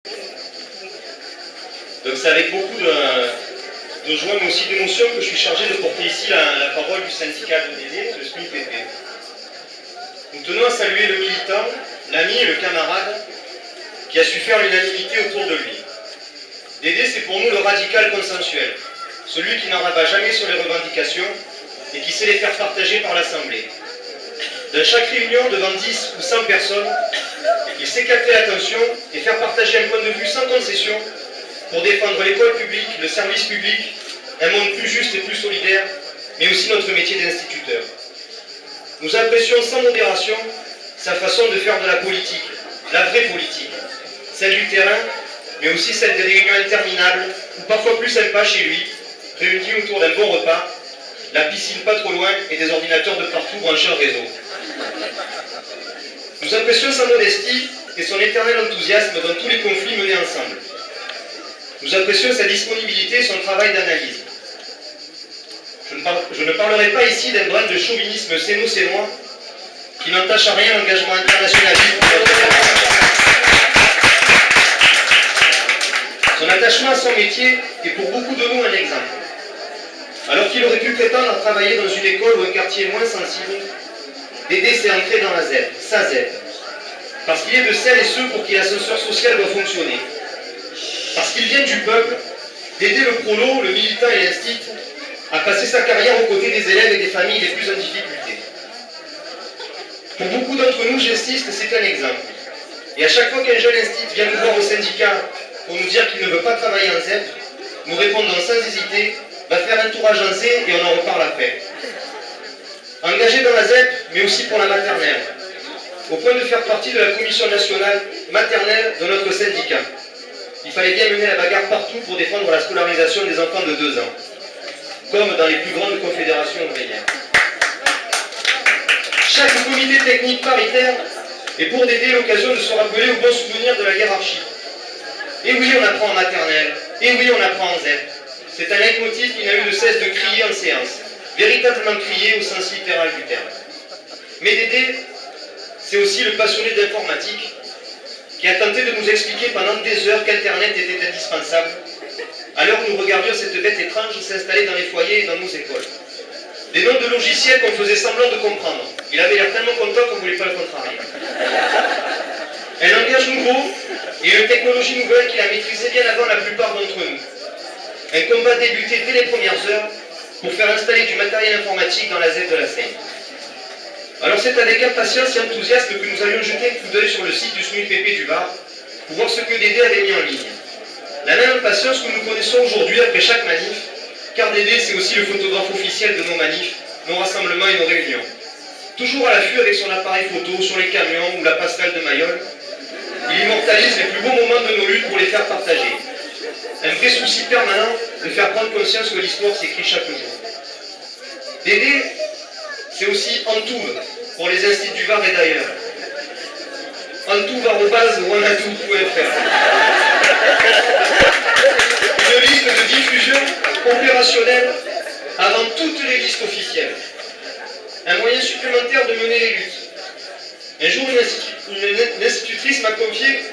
Donc c'est avec beaucoup de joie, mais aussi d'émotion que je suis chargé de porter ici la parole du syndicat de DD, le SMUPP. Nous tenons à saluer le militant, l'ami et le camarade qui a su faire l'unanimité autour de lui. Dédé, c'est pour nous le radical consensuel, celui qui n'en rabat jamais sur les revendications et qui sait les faire partager par l'Assemblée. Dans chaque réunion, devant 10 ou 100 personnes, il sait capter l'attention et faire partager un point de vue sans concession pour défendre l'école publique, le service public, un monde plus juste et plus solidaire, mais aussi notre métier d'instituteur. Nous apprécions sans modération sa façon de faire de la politique, la vraie politique, celle du terrain, mais aussi celle des réunions interminables, ou parfois plus sympa chez lui, réunis autour d'un bon repas, la piscine pas trop loin et des ordinateurs de partout branchés au réseau. Nous apprécions sa modestie et son éternel enthousiasme dans tous les conflits menés ensemble. Nous apprécions sa disponibilité et son travail d'analyse. Je ne parlerai pas ici d'un brin de chauvinisme séno-sénois qui n'entache à rien l'engagement internationaliste de notre camarade. Son attachement à son métier est pour beaucoup de nous un exemple. Alors qu'il aurait pu prétendre à travailler dans une école ou un quartier moins sensible, Dédé s'est ancré dans la ZEP, sa ZEP. Parce qu'il est de celles et ceux pour qui l'ascenseur social doit fonctionner. Parce qu'il vient du peuple, Dédé le prolo, le militant et l'instit, a passé sa carrière aux côtés des élèves et des familles les plus en difficulté. Pour beaucoup d'entre nous, gestistes, c'est un exemple. Et à chaque fois qu'un jeune instit vient nous voir au syndicat pour nous dire qu'il ne veut pas travailler en ZEP, nous répondons sans hésiter, va faire un tour agencé et on en reparle après. Engagé dans la ZEP, mais aussi pour la maternelle, au point de faire partie de la commission nationale maternelle de notre syndicat. Il fallait bien mener la bagarre partout pour défendre la scolarisation des enfants de 2 ans, comme dans les plus grandes confédérations ouvrières. Chaque comité technique paritaire est pour Dédé l'occasion de se rappeler au bon souvenir de la hiérarchie. Et oui, on apprend en maternelle, et oui, on apprend en ZEP. C'est un leitmotiv qui n'a eu de cesse de crier en séance, véritablement crier au sens littéral du terme. Mais Dédé, c'est aussi le passionné d'informatique qui a tenté de nous expliquer pendant des heures qu'Internet était indispensable, alors nous regardions cette bête étrange s'installer dans les foyers et dans nos écoles. Des noms de logiciels qu'on faisait semblant de comprendre. Il avait l'air tellement content qu'on ne voulait pas le contrarier. Un langage nouveau et une technologie nouvelle qu'il a maîtrisé bien avant la plupart d'entre nous. Un combat débuté dès les premières heures pour faire installer du matériel informatique dans la ZEP de la Seine. Alors c'est avec impatience et enthousiasme que nous allions jeter un coup d'œil sur le site du SMUPP du Var pour voir ce que Dédé avait mis en ligne. La même impatience que nous connaissons aujourd'hui après chaque manif, car Dédé c'est aussi le photographe officiel de nos manifs, nos rassemblements et nos réunions. Toujours à l'affût avec son appareil photo sur les camions ou la passerelle de Mayol, il immortalise les plus beaux moments de nos luttes pour les faire partager. Un vrai souci permanent de faire prendre conscience que l'histoire s'écrit chaque jour. Dédé, c'est aussi Antouv pour les instituts du Var et d'ailleurs. Antouv@wanadoo.fr. Une liste de diffusion opérationnelle avant toutes les listes officielles. Un moyen supplémentaire de mener les luttes. Un jour, une institutrice m'a confié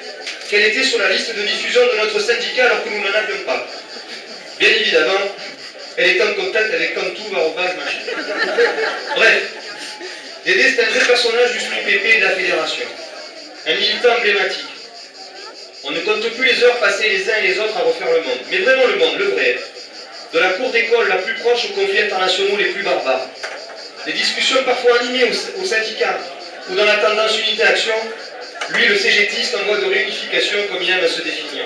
qu'elle était sur la liste de diffusion de notre syndicat alors que nous n'en avions pas. Bien évidemment, elle est en contact avec Antouv@machin. Bref, Dédé c'est un vrai personnage du SMUPP et de la fédération. Un militant emblématique. On ne compte plus les heures passées les uns et les autres à refaire le monde. Mais vraiment le monde, le vrai. De la cour d'école la plus proche aux conflits internationaux les plus barbares. Des discussions parfois animées au syndicat ou dans la tendance unité-action, lui le cégétiste en voie de réunification comme il aime à se définir.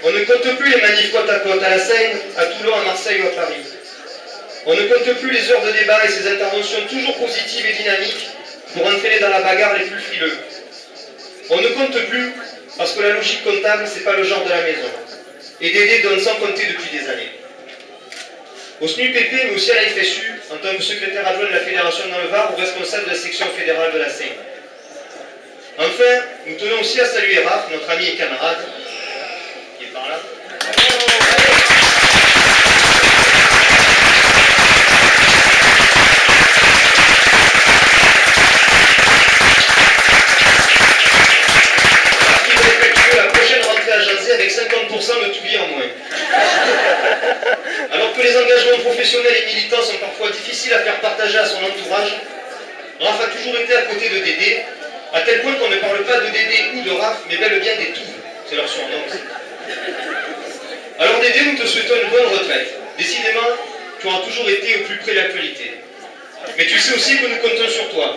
On ne compte plus les manifs côte à côte à la Seine, à Toulon, à Marseille ou à Paris. On ne compte plus les heures de débat et ses interventions toujours positives et dynamiques pour entraîner dans la bagarre les plus frileux. On ne compte plus parce que la logique comptable, c'est pas le genre de la maison. Et Dédé donne sans compter depuis des années. Au SMUPP, mais aussi à la FSU, en tant que secrétaire adjoint de la fédération dans le Var ou responsable de la section fédérale de la Seine. Enfin, nous tenons aussi à saluer Raph, notre ami et camarade, qui est par là. Qui va effectuer la de tout bien en moins. Alors que les engagements professionnels et militants sont parfois difficiles à faire partager à son entourage, Raph a toujours été à côté de Dédé, à tel point qu'on ne parle pas de Dédé ou de Raph, mais bel et bien des Touves. C'est leur surnom aussi. Alors Dédé, nous te souhaitons une bonne retraite. Décidément, tu auras toujours été au plus près de l'actualité. Mais tu sais aussi que nous comptons sur toi.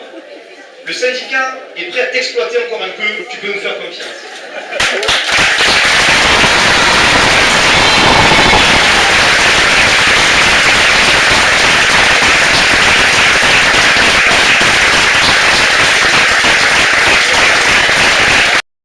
Le syndicat est prêt à t'exploiter encore un peu, tu peux nous faire confiance.